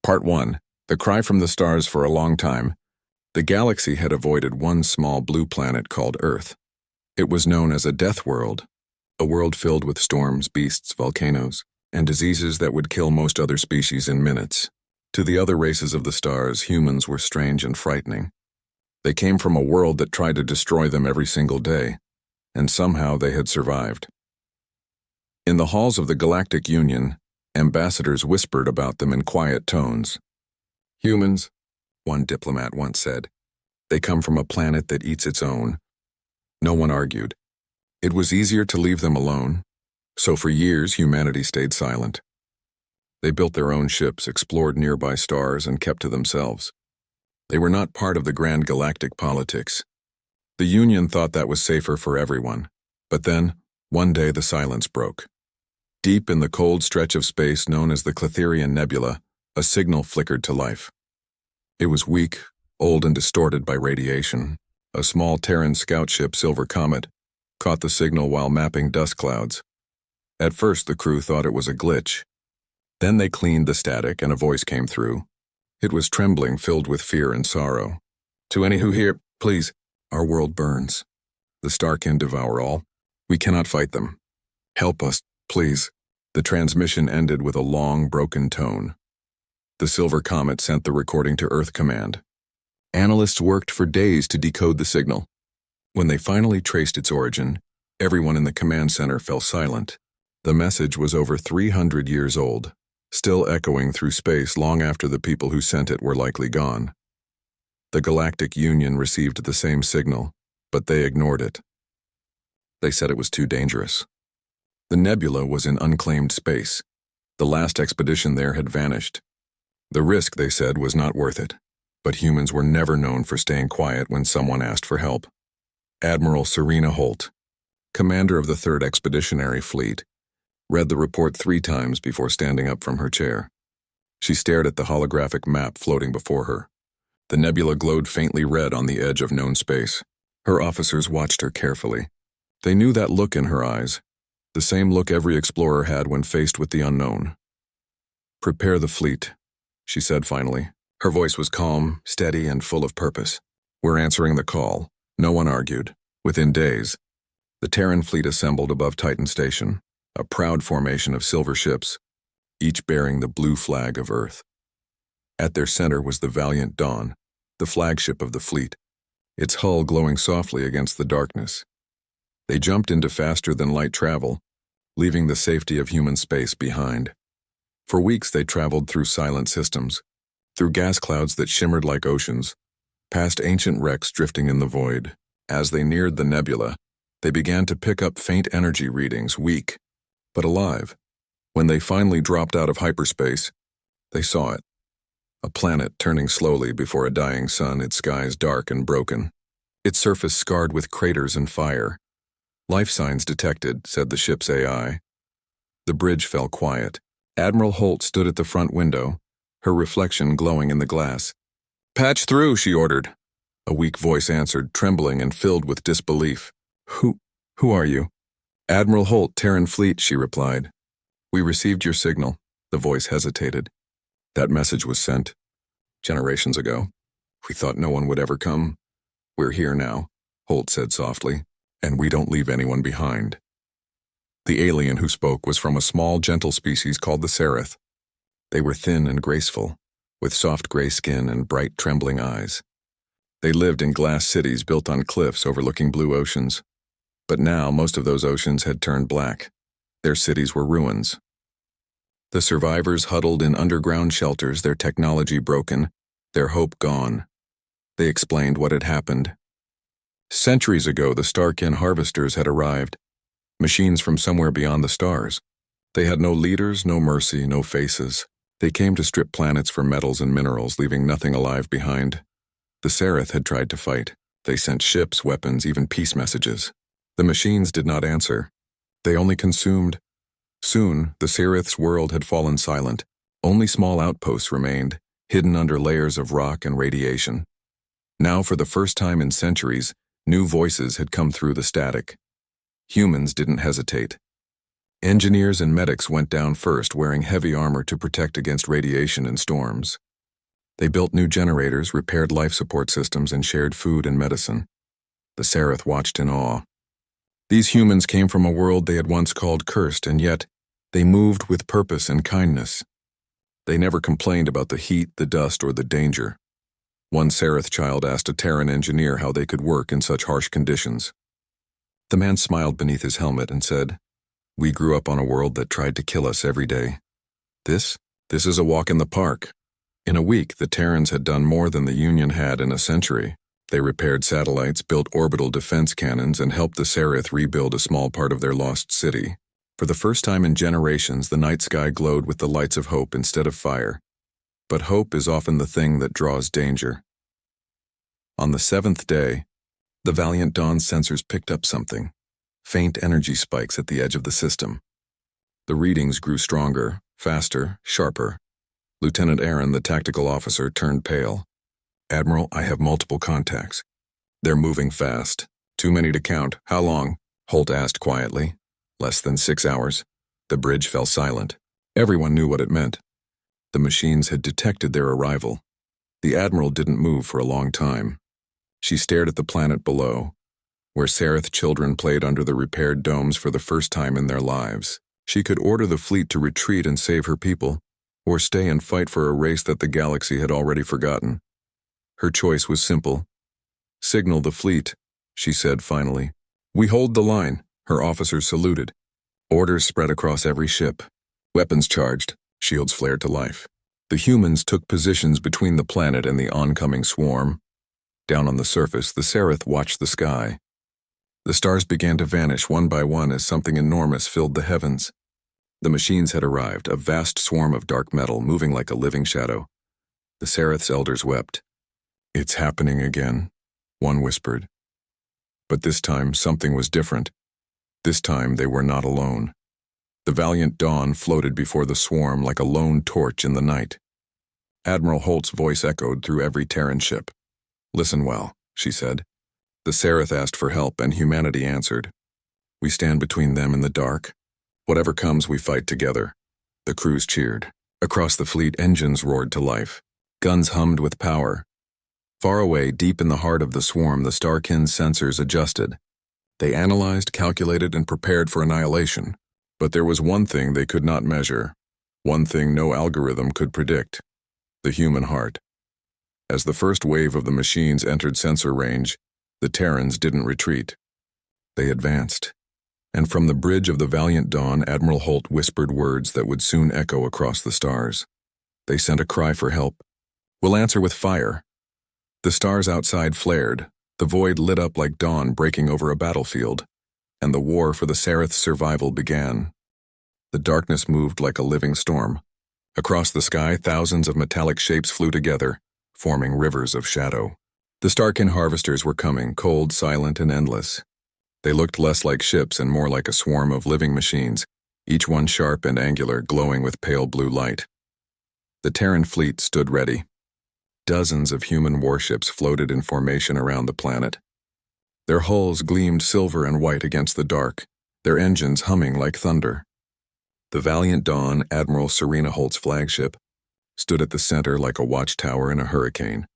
Part 1. The Cry from the Stars. For a long time, the galaxy had avoided one small blue planet called Earth. It was known as a death world, a world filled with storms, beasts, volcanoes, and diseases that would kill most other species in minutes. To the other races of the stars, humans were strange and frightening. They came from a world that tried to destroy them every single day, and somehow they had survived. In the halls of the Galactic Union, ambassadors whispered about them in quiet tones. "Humans," one diplomat once said, "they come from a planet that eats its own." No one argued. It was easier to leave them alone, so for years humanity stayed silent. They built their own ships, explored nearby stars, and kept to themselves. They were not part of the grand galactic politics. The Union thought that was safer for everyone, but then, one day the silence broke. Deep in the cold stretch of space known as the Cletherian Nebula, a signal flickered to life. It was weak, old and distorted by radiation. A small Terran scout ship, Silver Comet, caught the signal while mapping dust clouds. At first the crew thought it was a glitch. Then they cleaned the static and a voice came through. It was trembling, filled with fear and sorrow. "To any who hear, please, our world burns. The star can devour all. We cannot fight them. Help us, please." The transmission ended with a long, broken tone. The Silver Comet sent the recording to Earth Command. Analysts worked for days to decode the signal. When they finally traced its origin, everyone in the command center fell silent. The message was over 300 years old, still echoing through space long after the people who sent it were likely gone. The Galactic Union received the same signal, but they ignored it. They said it was too dangerous. The nebula was in unclaimed space. The last expedition there had vanished. The risk, they said, was not worth it. But humans were never known for staying quiet when someone asked for help. Admiral Serena Holt, commander of the 3rd Expeditionary Fleet, read the report 3 times before standing up from her chair. She stared at the holographic map floating before her. The nebula glowed faintly red on the edge of known space. Her officers watched her carefully. They knew that look in her eyes, the same look every explorer had when faced with the unknown. "Prepare the fleet," she said finally. Her voice was calm, steady, and full of purpose. "We're answering the call." No one argued. Within days, the Terran fleet assembled above Titan Station, a proud formation of silver ships, each bearing the blue flag of Earth. At their center was the Valiant Dawn, the flagship of the fleet, its hull glowing softly against the darkness. They jumped into faster-than-light travel, leaving the safety of human space behind. For weeks they traveled through silent systems, through gas clouds that shimmered like oceans, past ancient wrecks drifting in the void. As they neared the nebula, they began to pick up faint energy readings, weak, but alive. When they finally dropped out of hyperspace, they saw it. A planet turning slowly before a dying sun, its skies dark and broken, its surface scarred with craters and fire. "Life signs detected," said the ship's AI. The bridge fell quiet. Admiral Holt stood at the front window, her reflection glowing in the glass. "Patch through," she ordered. A weak voice answered, trembling and filled with disbelief. Who are you?" "Admiral Holt, Terran Fleet," she replied. "We received your signal." The voice hesitated. "That message was sent generations ago. We thought no one would ever come. We're here now," Holt said softly, "and we don't leave anyone behind." The alien who spoke was from a small, gentle species called the Seraph. They were thin and graceful, with soft gray skin and bright, trembling eyes. They lived in glass cities built on cliffs overlooking blue oceans. But now most of those oceans had turned black. Their cities were ruins. The survivors huddled in underground shelters, their technology broken, their hope gone. They explained what had happened. Centuries ago, the Starkin harvesters had arrived, machines from somewhere beyond the stars. They had no leaders, no mercy, no faces. They came to strip planets for metals and minerals, leaving nothing alive behind. The Seraph had tried to fight. They sent ships, weapons, even peace messages. The machines did not answer. They only consumed. Soon, the Seraph's world had fallen silent. Only small outposts remained, hidden under layers of rock and radiation. Now, for the first time in centuries, new voices had come through the static. Humans didn't hesitate. Engineers and medics went down first, wearing heavy armor to protect against radiation and storms. They built new generators, repaired life support systems, and shared food and medicine. The Seraph watched in awe. These humans came from a world they had once called cursed, and yet they moved with purpose and kindness. They never complained about the heat, the dust, or the danger. One Seraph child asked a Terran engineer how they could work in such harsh conditions. The man smiled beneath his helmet and said, "We grew up on a world that tried to kill us every day. This is a walk in the park." In a week, the Terrans had done more than the Union had in a century. They repaired satellites, built orbital defense cannons, and helped the Seraph rebuild a small part of their lost city. For the first time in generations, the night sky glowed with the lights of hope instead of fire. But hope is often the thing that draws danger. On the 7th day, the Valiant Dawn sensors picked up something, faint energy spikes at the edge of the system. The readings grew stronger, faster, sharper. Lieutenant Aaron, the tactical officer, turned pale. "Admiral, I have multiple contacts. They're moving fast. Too many to count. How long?" Holt asked quietly. "Less than 6 hours." The bridge fell silent. Everyone knew what it meant. The machines had detected their arrival. The Admiral didn't move for a long time. She stared at the planet below, where Seraph children played under the repaired domes for the first time in their lives. She could order the fleet to retreat and save her people, or stay and fight for a race that the galaxy had already forgotten. Her choice was simple. "Signal the fleet," she said finally. "We hold the line." Her officers saluted. Orders spread across every ship. Weapons charged, shields flared to life. The humans took positions between the planet and the oncoming swarm. Down on the surface, the Seraph watched the sky. The stars began to vanish one by one as something enormous filled the heavens. The machines had arrived, a vast swarm of dark metal moving like a living shadow. The Seraph's elders wept. "It's happening again," one whispered. But this time, something was different. This time, they were not alone. The Valiant Dawn floated before the swarm like a lone torch in the night. Admiral Holt's voice echoed through every Terran ship. "Listen well," she said. The Seraph asked for help, and humanity answered. "We stand between them and the dark. Whatever comes, we fight together." The crews cheered. Across the fleet, engines roared to life. Guns hummed with power. Far away, deep in the heart of the swarm, the Starkin's sensors adjusted. They analyzed, calculated, and prepared for annihilation. But there was one thing they could not measure, one thing no algorithm could predict: the human heart. As the first wave of the machines entered sensor range, the Terrans didn't retreat. They advanced. And from the bridge of the Valiant Dawn, Admiral Holt whispered words that would soon echo across the stars. They sent a cry for help. "We'll answer with fire." The stars outside flared. The void lit up like dawn breaking over a battlefield, and the war for the Seraph's survival began. The darkness moved like a living storm. Across the sky, thousands of metallic shapes flew together, forming rivers of shadow. The Starkin harvesters were coming, cold, silent, and endless. They looked less like ships and more like a swarm of living machines, each one sharp and angular, glowing with pale blue light. The Terran fleet stood ready. Dozens of human warships floated in formation around the planet. Their hulls gleamed silver and white against the dark, their engines humming like thunder. The Valiant Dawn, Admiral Serena Holt's flagship, stood at the center like a watchtower in a hurricane.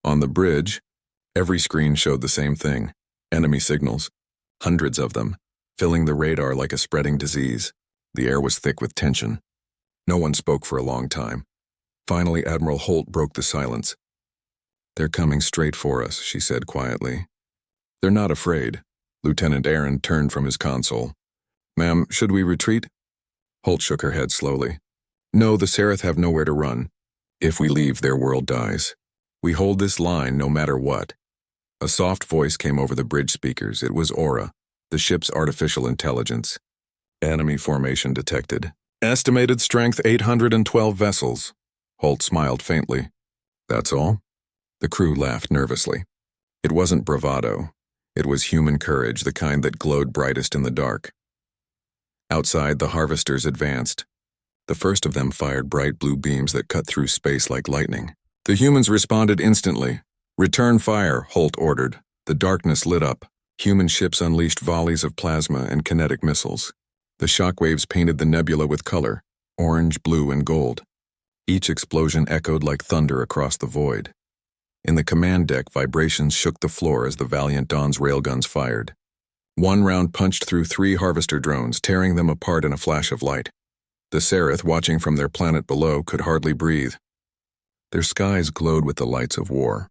On the bridge, every screen showed the same thing: enemy signals, hundreds of them, filling the radar like a spreading disease. The air was thick with tension. No one spoke for a long time. Finally, Admiral Holt broke the silence. "They're coming straight for us," she said quietly. "They're not afraid." Lieutenant Aaron turned from his console. "Ma'am, should we retreat?" Holt shook her head slowly. "No, the Seraph have nowhere to run. If we leave, their world dies. We hold this line no matter what." A soft voice came over the bridge speakers. It was Aura, the ship's artificial intelligence. "Enemy formation detected. Estimated strength 812 vessels." Holt smiled faintly. "That's all?" The crew laughed nervously. It wasn't bravado. It was human courage, the kind that glowed brightest in the dark. Outside, the harvesters advanced. The first of them fired bright blue beams that cut through space like lightning. The humans responded instantly. "Return fire," Holt ordered. The darkness lit up. Human ships unleashed volleys of plasma and kinetic missiles. The shockwaves painted the nebula with color, orange, blue, and gold. Each explosion echoed like thunder across the void. In the command deck, vibrations shook the floor as the Valiant Dawn's railguns fired. One round punched through 3 harvester drones, tearing them apart in a flash of light. The Seraph, watching from their planet below, could hardly breathe. Their skies glowed with the lights of war.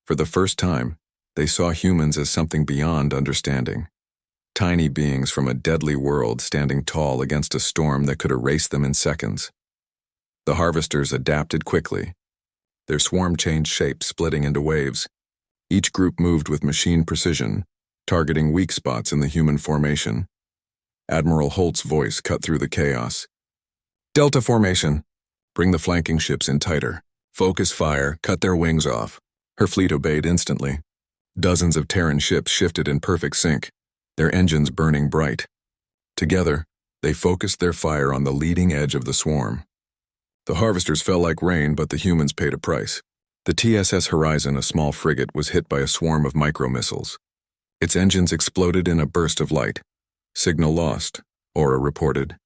For the first time, they saw humans as something beyond understanding. Tiny beings from a deadly world standing tall against a storm that could erase them in seconds. The harvesters adapted quickly. Their swarm changed shape, splitting into waves. Each group moved with machine precision, targeting weak spots in the human formation. Admiral Holt's voice cut through the chaos. "Delta formation. Bring the flanking ships in tighter. Focus fire, cut their wings off." Her fleet obeyed instantly. Dozens of Terran ships shifted in perfect sync, their engines burning bright. Together, they focused their fire on the leading edge of the swarm. The harvesters fell like rain, but the humans paid a price. The TSS Horizon, a small frigate, was hit by a swarm of micromissiles. Its engines exploded in a burst of light. Signal lost, Aura reported.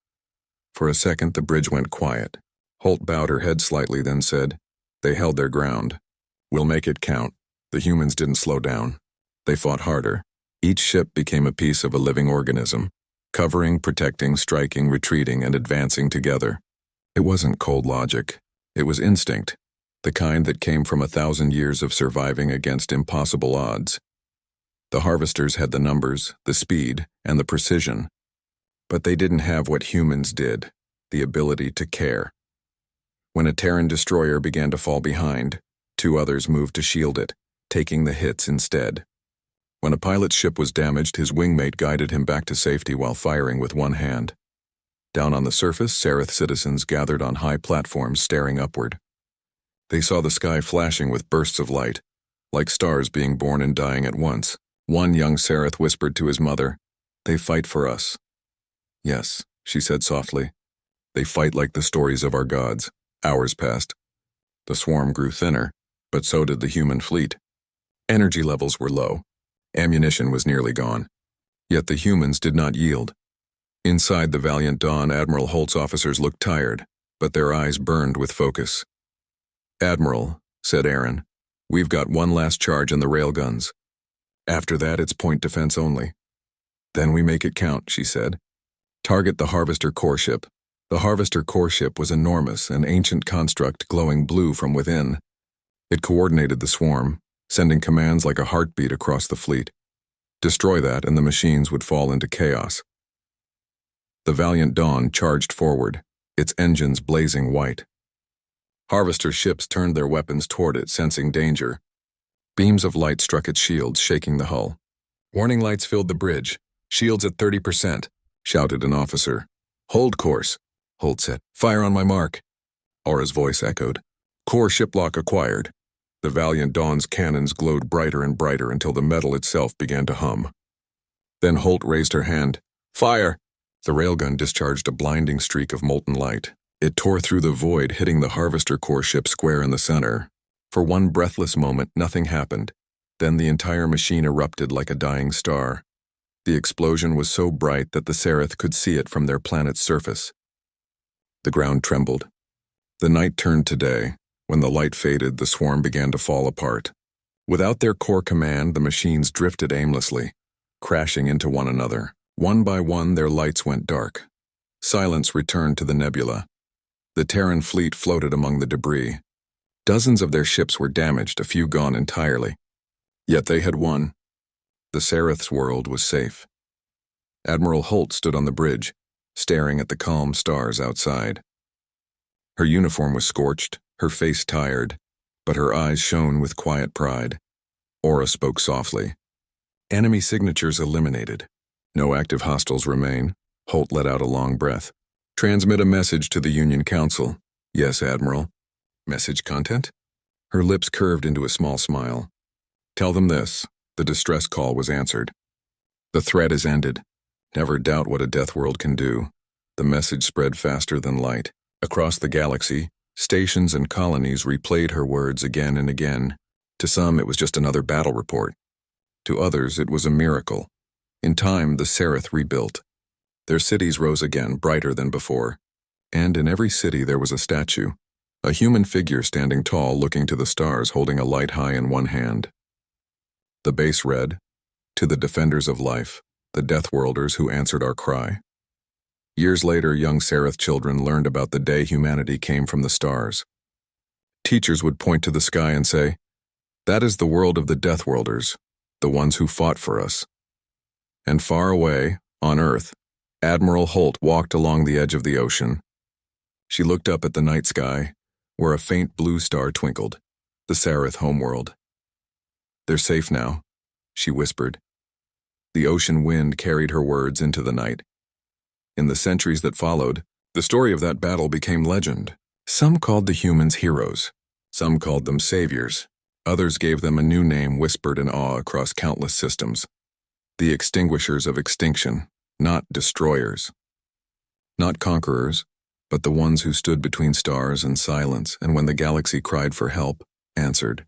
For a second, the bridge went quiet. Holt bowed her head slightly, then said, "They held their ground. We'll make it count." The humans didn't slow down. They fought harder. Each ship became a piece of a living organism, covering, protecting, striking, retreating, and advancing together. It wasn't cold logic. It was instinct, the kind that came from 1,000 years of surviving against impossible odds. The harvesters had the numbers, the speed, and the precision. But they didn't have what humans did, the ability to care. When a Terran destroyer began to fall behind, 2 others moved to shield it, taking the hits instead. When a pilot's ship was damaged, his wingmate guided him back to safety while firing with one hand. Down on the surface, Seraph citizens gathered on high platforms staring upward. They saw the sky flashing with bursts of light, like stars being born and dying at once. One young Seraph whispered to his mother, "They fight for us." "Yes," she said softly. "They fight like the stories of our gods." Hours passed. The swarm grew thinner, but so did the human fleet. Energy levels were low. Ammunition was nearly gone. Yet the humans did not yield. Inside the Valiant Dawn, Admiral Holt's officers looked tired, but their eyes burned with focus. "Admiral," said Aaron, "we've got one last charge in the railguns. After that, it's point defense only." "Then we make it count," she said. "Target the Harvester core ship." The Harvester core ship was enormous, an ancient construct glowing blue from within. It coordinated the swarm, sending commands like a heartbeat across the fleet. Destroy that, and the machines would fall into chaos. The Valiant Dawn charged forward, its engines blazing white. Harvester ships turned their weapons toward it, sensing danger. Beams of light struck its shields, shaking the hull. Warning lights filled the bridge. "Shields at 30%, shouted an officer. "Hold course," Holt said. "Fire on my mark." Aura's voice echoed. "Core ship lock acquired." The Valiant Dawn's cannons glowed brighter and brighter until the metal itself began to hum. Then Holt raised her hand. "Fire!" The railgun discharged a blinding streak of molten light. It tore through the void, hitting the Harvester core ship square in the center. For one breathless moment, nothing happened. Then the entire machine erupted like a dying star. The explosion was so bright that the Seraph could see it from their planet's surface. The ground trembled. The night turned to day. When the light faded, the swarm began to fall apart. Without their core command, the machines drifted aimlessly, crashing into one another. One by one, their lights went dark. Silence returned to the nebula. The Terran fleet floated among the debris. Dozens of their ships were damaged, a few gone entirely. Yet they had won. The Seraph's world was safe. Admiral Holt stood on the bridge, staring at the calm stars outside. Her uniform was scorched, her face tired, but her eyes shone with quiet pride. Aura spoke softly. "Enemy signatures eliminated. No active hostiles remain." Holt let out a long breath. "Transmit a message to the Union Council." "Yes, Admiral." "Message content?" Her lips curved into a small smile. "Tell them this." The distress call was answered. "The threat is ended. Never doubt what a Deathworld can do." The message spread faster than light. Across the galaxy, stations and colonies replayed her words again and again. To some, it was just another battle report. To others, it was a miracle. In time, the Seraph rebuilt. Their cities rose again, brighter than before. And in every city there was a statue, a human figure standing tall looking to the stars holding a light high in one hand. The base read, "To the defenders of life, the Deathworlders who answered our cry." Years later, young Seraph children learned about the day humanity came from the stars. Teachers would point to the sky and say, "That is the world of the Deathworlders, the ones who fought for us." And far away, on Earth, Admiral Holt walked along the edge of the ocean. She looked up at the night sky, where a faint blue star twinkled, the Seraph homeworld. "They're safe now," she whispered. The ocean wind carried her words into the night. In the centuries that followed, the story of that battle became legend. Some called the humans heroes. Some called them saviors. Others gave them a new name whispered in awe across countless systems. The extinguishers of extinction, not destroyers. Not conquerors, but the ones who stood between stars and silence, and when the galaxy cried for help, answered.